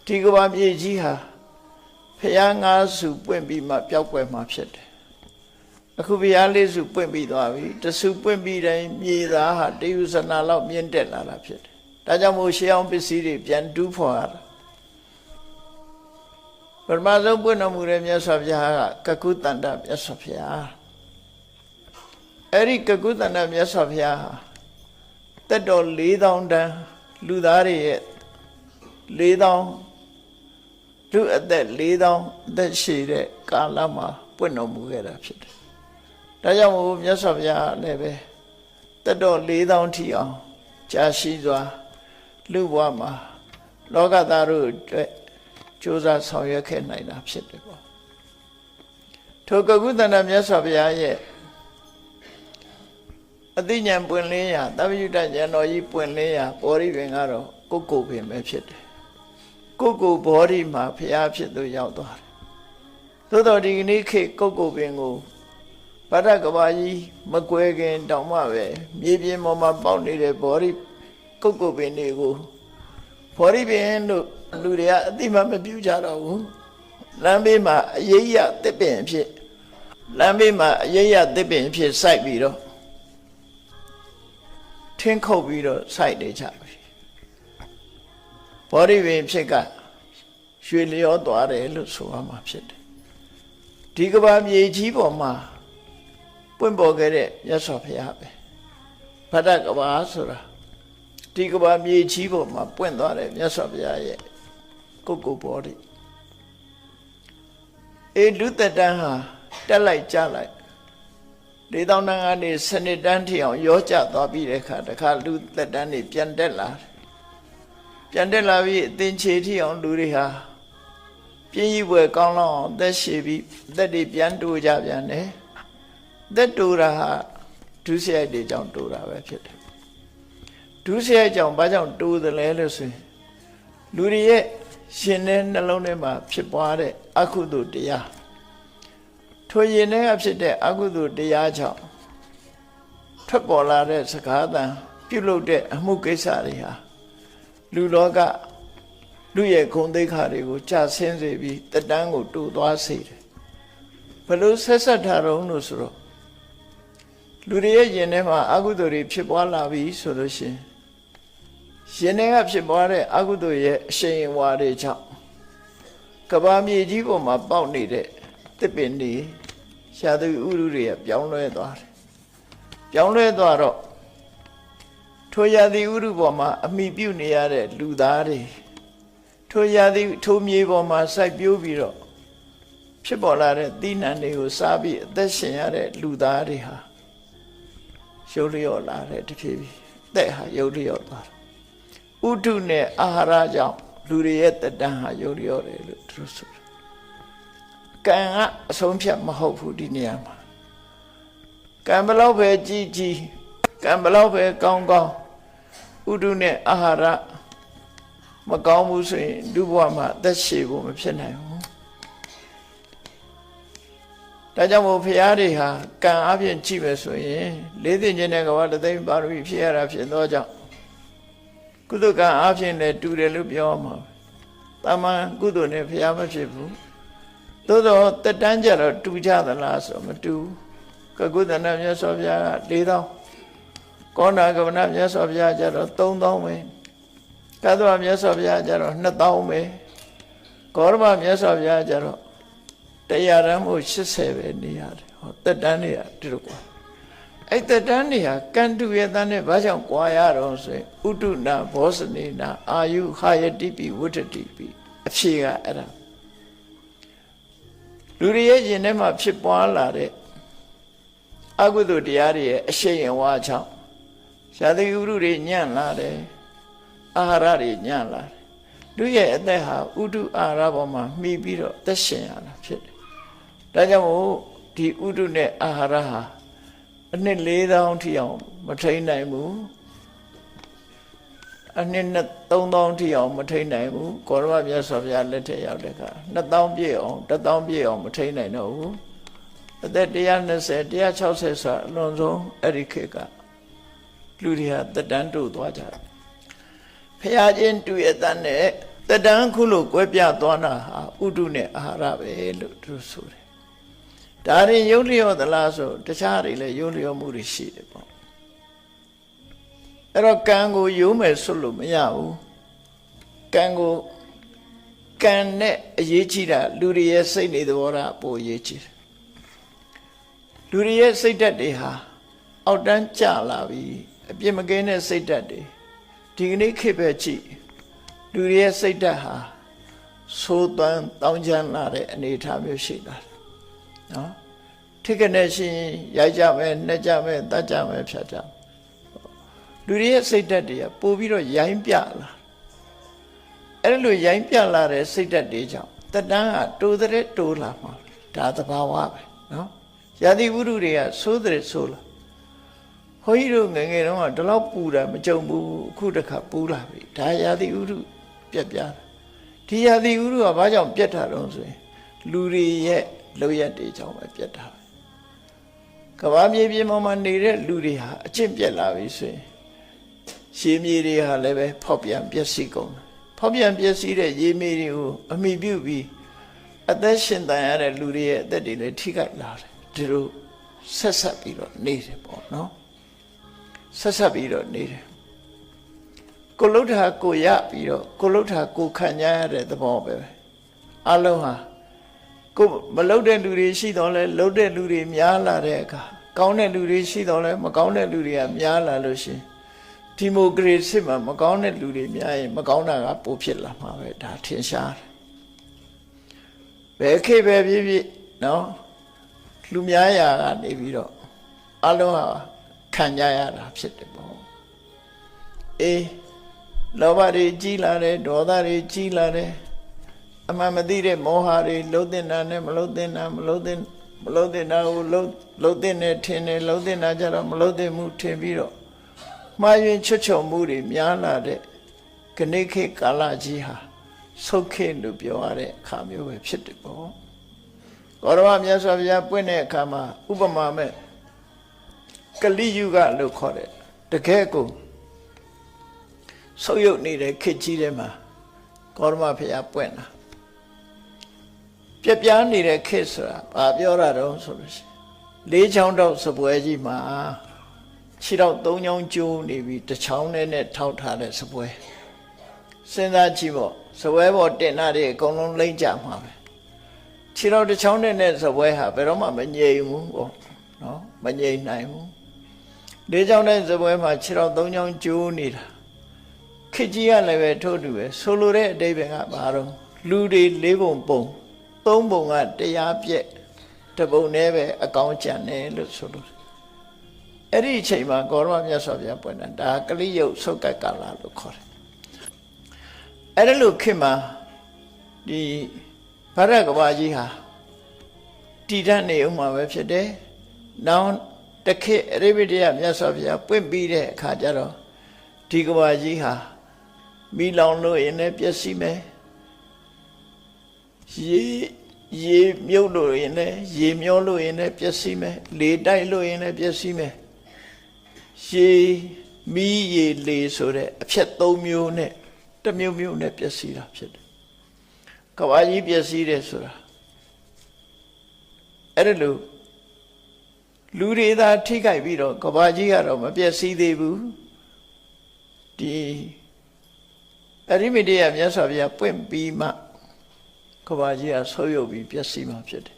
ဒီကဘာမြေကြီးဟာဖရာငါးစုပွင့်ပြီးမှပျောက်ကွယ်မှာဖြစ်တယ်အခုဖရာလေးစုပွင့်ပြီးသွားပြီတစုပွင့်ပြီးတိုင်းမြေသားဟာတယူဇနာလောက်မြင့်တက်လာတာဖြစ်တယ်ဒါကြောင့်မို့ရှေးအောင်ပစ္စည်းတွေပြန်တူးဖော်ရတာပထမဆုံးပွင့်တော်မူတဲ့မြတ်စွာဘုရားကကကုတန္တမြတ်စွာဘုရားအဲ့ဒီကကုတန္တမြတ်စွာဘုရားဟာတက်တော်4000တန်းလူသားတွေရဲ့4000လူအသက်4000အသက်ရှည်တဲ့ကာလမှာပွင့်တော်မူခဲ့တာဖြစ်တယ်ဒါကြောင့်မို့မြတ်စွာဘုရားလည်းပဲတက်တော်4000ထီအောင်ကြာရှိစွာလူဘဝမှာလောကသားတို့အတွက်ကြိုးစားဆောင်ရွက်ခဲ့နိုင်တာဖြစ်တယ်ပေါ့ထိုကကုသန္တမြတ်စွာဘုရားရဲ့အသိဉာဏ်ပွင့်လင်းရာသဗ္ဗညုတဉာဏ်တော်ကြီးပွင့်လင်းရာဘောဓိပင်ကတော့ကိုယ်ကိုယ်ပင်ပဲဖြစ်တယ်ကိုယ်ကိုယ်ဘောဓိမှာဘုရားဖြစ်သူရောက်သွားတယ်သို့တော်ဒီကနေ့ခေတ်ကိုယ်ကိုယ်ပင်ကိုဗဒ္ဒကဘာကြီးမကွဲခင်တောင်မှပဲမြေပြင်ပေါ်မှာပေါက်နေတဲ့ဘောဓိကိုယ်ကိုယ်ပင်တွေကိုဘောဓိပင်လို့လူတွေကအတိမမပြုကြတော့ဘူးလမ်းဘေးမှာအရေးရတစ်ပင်ဖြစ်လမ်းဘေးမှာအရေးရတစ်ပင်ဖြစ်စိုက်ပြီးတော့ထင်းခုတ်ပြီးတော့စိုက်နေကြပြီဘောဓိပင်ဖြစ်ကရွှေလျောသွားတယ်လို့ဆိုရမှာဖြစ်တယ်ဒီကဘာမြေကြီးပေါ်မှာပွင့်ပေါ်ခဲ့တဲ့မြတ်စွာဘုရားပဲဗဒ္ဒကဘာဆိုတာဒီကဘာမြေကြီးပေါ်မှာပွင့်သွားတဲ့မြတ်စွာဘုရားရဲ့ကိုယ်ကိုယ်ဘောဓိလူသက်တန်းဟာတက်လိုက်ကြလိုက်4000တန်းကနေစနစ်တန်းထိအောင်ရောကျသွားပြီးတဲ့အခါတခါလူသက်တန်းတွေပြန်တက်လာတယ်ပြန်တက်လာပြီးအသင်္ချေထိအောင်လူတွေဟာပြင်းကြီးပွဲကောင်းလောက်အောင်သက်ရှည်ပြီးသက်တွေပြန်တိုးကြပြန်တယ်သက်တိုးတာဟာဒုစရိုက်တွေကြောင့်တိုးတာပဲဖြစ်တယ်ဒုစရိုက်ကြောင့်ဘာကြောင့်တိုးတယ်လဲလို့ဆိုရင်လူတွေရဲ့ရှင်တဲ့နှလုံးထဲမှာဖြစ်ပွားတဲ့အကုသိုလ်တရားထိုရင်ထဲကဖြစ်တဲ့အကုသိုလ်တရားကြောင့်ထွက်ပေါ်လာတဲ့စကားသံပြုလုပ်တဲ့အမှုကိစ္စတွေဟာလူလောကလူရဲ့ဂုဏ်သိက္ခာတွေကိုကြာဆင်းစေပြီးတတန်းကိုတိုးသွားစေတယ်ဘယ်လိုဆက်ဆက်ထားတော့လို့ဆိုတော့လူတွေရဲ့ရင်ထဲမှာအကုသိုလ်တွေဖြစ်ပွားလာပြီဆိုလို့ရှိရင်ရင်ထဲကဖြစ်ပွားတဲ့အကုသိုလ်ရဲ့အရှိန်အဝါတွေကြောင့်ကဘာမြေကြီးပေါ်မှာပေါက်နေတဲ့တစ်ပင်တွေရှားသူဥရုတွေကပြောင်းလဲသွားတယ်ပြောင်းလဲသွားတော့ထိုရာသီဥရုပေါ်မှာအမိပြုနေရတဲ့လူသားတွေထိုရာသီထိုမြေပေါ်မှာစိုက်ပျိုးပြီးတော့ဖြစ်ပေါ်လာတဲ့သီးနှံတွေကိုစားပြီးအသက်ရှင်ရတဲ့လူသားတွေဟာရုပ်လျော့လာတဲ့တဖြည်းဖြည်းအသက်ဟာရုပ်လျော့သွားတယ်ဥဒုနဲ့အာဟာရကြောင့်လူတွေရဲ့တတန်းဟာရုပ်လျော့တယ်လို့သူတို့ဆိုတယ်ကံကအဆုံးဖြတ်မဟုတ်ဘူးဒီနေရာမှာကံဘလောက်ပဲကြီးကြီးကံဘလောက်ပဲကောင်းကောင်းဥဒုနဲ့အာဟာရမကောင်းဘူးဆိုရင်လူဘဝမှာအသက်ရှည်ဖို့မဖြစ်နိုင်ဘူးဒါကြောင့်မို့ဖရာတွေဟာကံအပြင်ကြည့်ပဲဆိုရင်လေးသိခြင်းတဲ့ကဘာတသိမ့်ပါရမီဖြစ်ရတာဖြစ်သောကြောင့်ကုသကံအပြင်လည်းတူတယ်လို့ပြောမှာတာမန်ကုသိုလ်နဲ့ဖရာမဖြစ်ဘူးသို့တော့တက်တန်းကြတော့တူကြသလားဆိုမတူကကုသနာမြတ်စွာဘုရားက4000ကောဏကဗနာမြတ်စွာဘုရားကျတော့3000ပဲကသဝမြတ်စွာဘုရားကျတော့2000ပဲဂေါရမမြတ်စွာဘုရားကျတော့တရားရမ်းမို့80ပဲနေရတယ်ဟောတက်တန်းတွေကဒီလိုကွာအဲ့တက်တန်းတွေကကန္တုယတန်းနဲ့ဘာကြောင့်ကွာရတော့ဆိုရင်ဥဒုနာဘောဇနေနာအာယုဟာယတိပိဝဋ္ဌတိပိအဖြေကအဲ့ဒါလူတွေရဲ့ရင်ထဲမှာဖြစ်ပွားလာတဲ့အကုသိုလ်တရားတွေရဲ့အရှိန်အဝါကြောင့်ရှားသိဥရုတွေညံ့လာတယ်အာဟာရတွေညံ့လာတယ်လူရဲ့အသက်ဟာဥဒုအာဟာရပေါ်မှာမှီပြီးတော့သက်ရှင်ရတာဖြစ်တယ်ဒါကြောင့်မို့ဒီဥဒုနဲ့အာဟာရဟာအနှစ်4000ထိအောင်မထိန်နိုင်ဘူးအနှစ်3000ထိအောင်မထိန်နိုင်ဘူးကောရမမြတ်စွာဘုရားလက်ထက်ရောက်တဲ့အခါ2000ပြည့်အောင်1000ပြည့်အောင်မထိန်နိုင်တော့ဘူးအသက်120 160ဆိုတာအလွန်ဆုံးအဲ့ဒီခေတ်ကလူတွေဟာတက်တန်းတိုးသွားကြတယ်ဖရာချင်းတူရတဲ့နဲ့ တတန်းခုလို့ကွဲပြားသွားတာဟာဥဒုနဲ့အာဟာရပဲလို့သူဆိုတယ်ဒါရင်ယုံလျော်သလားဆိုတခြားတွေလည်းယုံလျော်မှုတွေရှိတယ်ပေါ့အဲ့တော့ကံကိုယုံမယ်ဆိုလို့မရဘူးကံကိုကံနဲ့အရေးကြီးတာလူတွေရဲ့စိတ်နေသဘောထားပိုအရေးကြီးတယ်လူတွေရဲ့စိတ်ဓာတ်တွေဟာအောက်တန်းကျလာပြီအပြစ်မကင်းတဲ့စိတ်ဓာတ်တွေဒီကနေ့ခေတ်ပဲကြည့်လူတွေရဲ့စိတ်ဓာတ်ဟာသိုးသွမ်းတောင်းချမ်းလာတဲ့အနေအထားမျိုးရှိလာတယ်နော်ထိကနေရှင်ရိုက်ကြမယ်နှက်ကြမယ်တတ်ကြမယ်ဖြတ်ကြမယ်လူတွေရဲ့စိတ်ဓာတ်တွေကပို့ပြီးတော့ရိုင်းပြလာအဲ့လိုရိုင်းပြလာတဲ့စိတ်ဓာတ်တွေကြောင့်တတန်းကတိုးတဲ့တိုးလာမှာဒါသဘာဝပဲနော်ယာတိဝုဒ္ဓတွေကဆိုးတဲ့ဆိုးလာခွန်ကြီးတို့ငယ်ငယ်တုန်းကဒီလောက်ပူတာမကြုံဘူးအခုတခါပူလာပြီဒါယာတိဥရုပြက်ပြားဒီယာတိဥရုကဘာကြောင့်ပြက်တာတော့ဆိုရင်လူတွေရဲ့လောက်ရက်တွေကြောင့်ပဲပြက်တာပဲကဘာမြေပြင်ပေါ်မှာနေတဲ့လူတွေဟာအကျင့်ပြက်လာပြီဆိုရင်ရေမြေတွေဟာလည်းပဲဖောက်ပြန်ပျက်စီးကုန်တယ်ဖောက်ပြန်ပျက်စီးတဲ့ရေမြေတွေကိုအမိပြုပြီးအသက်ရှင်တန်ရတဲ့လူတွေရဲ့အသက်တွေလည်းထိခိုက်လာတယ်ဒီလိုဆက်ဆက်ပြီးတော့နေတယ်ပေါ့နော်ဆက်ဆက်ပြီးတော့နေတယ်ကိုလှုပ်တာကိုရပြီးတော့ကိုလှုပ်တာကိုခံကြရတဲ့သဘောပဲအလုံးဟာကိုမလှုပ်တဲ့လူတွေရှိတော့လဲလှုပ်တဲ့လူတွေများလာတဲ့အခါကောင်းတဲ့လူတွေရှိတော့လဲမကောင်းတဲ့လူတွေကများလာလို့ရှိရင်ဒီမိုကရေစီမှာမကောင်းတဲ့လူတွေများရင်မကောင်းတာကပိုဖြစ်လာမှာပဲဒါထင်ရှားတယ်ဘယ်ခေတ်ပဲဖြစ်ဖြစ်နော်လူများရာကနေပြီးတော့အလုံးဟာခံကြရတာဖြစ်တယ်ပေါ့အေးလောဘတွေကြီးလာတယ်ဒေါသတွေကြီးလာတယ်အမှန်မသိတဲ့မောဟတွေလှုပ်တင်တာနဲ့မလှုပ်တင်တာမလှုပ်တင်တာကိုလှုပ်တင်တယ်ထင်တယ်လှုပ်တင်တာကြတော့မလှုပ်တင်မှုထင်ပြီးတော့မှားယွင်းချွတ်ချော်မှုတွေများလာတဲ့ခဏခေတ်ကာလကြီးဟာဆုတ်ခေတ်လို့ပြောရတဲ့အခါမျိုးပဲဖြစ်တယ်ပေါ့ကောရမမြတ်စွာဘုရားပွင့်တဲ့အခါမှာဥပမာမဲ့ကလိယုဂလို့ခေါ်တဲ့တကယ်ကိုဆုပ်ယုပ်နေတဲ့ခေတ်ကြီးထဲမှာကောရမဘုရားပွင့်တာပြပြားနေတဲ့ခေတ်ဆိုတာဘာပြောတာတော့ဆိုလို့ရှိရင်လေးချောင်းတော့စပွဲကြီးမှာခြေတော့၃ချောင်းကျိုးနေပြီးတစ်ချောင်းနဲ့ထောက်ထားတဲ့စပွဲစဉ်းစားကြည့်ပေါ့စပွဲပေါ်တင်တာတွေအကုန်လုံးလိမ့်ကြမှာပဲခြေတော့တစ်ချောင်းနဲ့စပွဲဟာဘယ်တော့မှမငြိမ်ဘူးပေါ့နော်မငြိမ်နိုင်ဘူးလေးချောင်းနဲ့စပွဲမှာခြေတော့၃ချောင်းကျိုးနေတာခေတ်ကြီးကလည်းပဲထို့တူပဲဆိုလိုတဲ့အတိပ္ပယ်ကဘာတော့လူတွေ၄ပုံပုံ၃ပုံကတရားပြက်တစ်ပုံနဲ့ပဲအကောင်းကြံတယ်လို့ဆိုလို့အဲ့ဒီအချိန်မှာကောရမမြတ်စွာဘုရားပွင့်တာဒါကလိယုတ်ဆုတ်ကတ်ကာလလို့ခေါ်တယ်အဲ့ဒါလို့ခေတ်မှာဒီဗရကဘာကြီးဟာတည်တတ်နေဥမှာပဲဖြစ်တယ်နောက်တစ်ခေတ်အရိပတယမြတ်စွာဘုရားပွင့်ပြီးတဲ့အခါကျတော့ဒီကဘာကြီးဟာမိလောင်လို့ရင်လည်းပျက်စီးမယ်ရေမြုပ်လို့ရင်လည်းရေမျောလို့ရင်လည်းပျက်စီးမယ်လေတိုက်လို့ရင်လည်းပျက်စီးမယ်ရေမီးရေလေဆိုတဲ့အဖြစ်၃မျိုးနဲ့တစ်မျိုးမျိုးနဲ့ပျက်စီးတာဖြစ်တယ်ကဘာကြီးပျက်စီးတယ်ဆိုတာအဲ့ဒါလို့လူတွေသာထိခိုက်ပြီးတော့ကဘာကြီးကတော့မပျက်စီးသေးဘူးဒီအရိမတေယမြတ်စွာဘုရားပွင့်ပြီးမှကဘာကြီးကဆုပ်ယုပ်ပြီးပျက်စီးမှဖြစ်တယ်